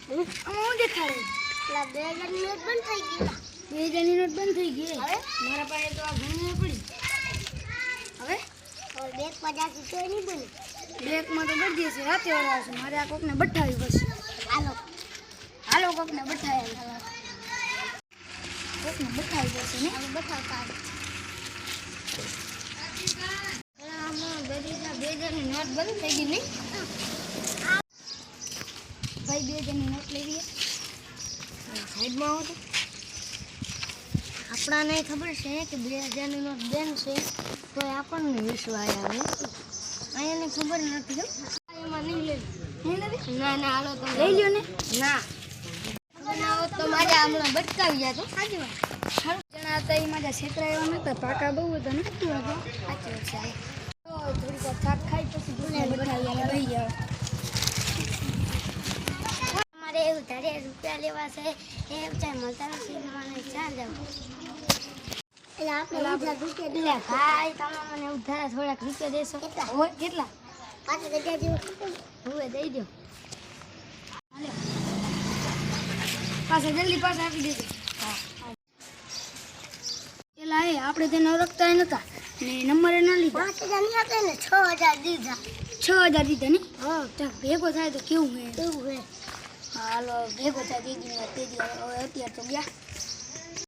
હું દેખાડે લા 2000 ની નોટ બંધ થઈ ગઈ 2000 ની નોટ બંધ થઈ ગઈ હવે મારા પાસે તો આ ઘણી પડી હવે બેગ 50 તો નહીં બને બેગમાં તો ગડી છે રાતે વાળા છે મારે આ કોકને બઠાવી બસ હાલો કોકને બઠાવી કોકને બઠાવી બસ ને હવે બઠાવતા આમાં 2000 ની નોટ બંધ થઈ ગઈ નહીં ભાઈ 2000 ની નોટ લેવી સાઈડમાં આવો તો આપણાને ખબર છે કે 2000 ની નોટ બેન છે તો આપણને વિશ્વાસ આવે અહીંયાને ખબર નથી એમાં નહીં લેવી ના ના હાલો તો લઈ લ્યો ને ના બનાવો તો મારે હમણાં બટકાવી જાય તો સાચી વાત સારું જણા હતા એ મારા છેતરા એવા નતા પાકા બહુ હતા નતું હતું સાચી વાત છે તો થોડીક વાર થાક ખાઈ પછી બોલે બઠાવી લઈ જાવ અમારે એવું તારે રૂપિયા લેવા છે એ ચાય મળતા નથી મને ચાલ જાવ એટલે આપણે રૂપિયા દીધા ભાઈ તમે મને ઉધારા થોડાક રૂપિયા દેશો હોય કેટલા 5000 જેવું હવે દઈ દો હાલે પાછા જલ્દી પાછા આપી દેજો પેલા એ આપણે તેને ઓળખતા નતા ને નંબરે ના લીધા 5000 નહીં આપે ને 6000 દીધા 6000 દીધા ને હા તો ભેગો થાય તો કેવું હે હાલો ભેગો થાય દીદી તે હવે અત્યારે તો ગયા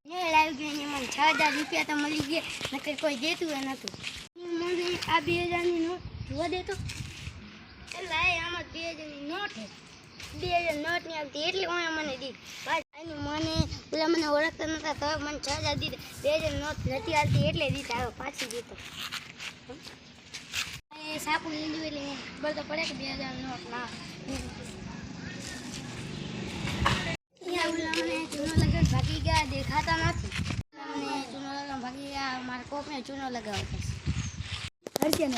મેળ આવી ગયો ને મને 6000 રૂપિયા તો મળી ગયા નકર કોઈ દેતું એ નતું મને આ 2000 ની નોટ જોવા દેતો એટલે આમાં 2000 ની નોટ હે 2000 નોટ ની આવતી એટલે ઓય મને દી ભાઈ મને પેલા મને ઓળખતા નતા તો મને 6000 દીધા 2000 નોટ નથી આવતી એટલે દીધા હવે પાછી દીધો એ સાપુ લીધું એટલે ખબર તો પડે કે 2000 નોટ ના મને ચૂનો લગાવ ભાગી ગયા દેખાતા નથી મને ચૂનો લગાવ ભાગી ગયા મારા કોકને ચૂનો લગાવતો હરકે ને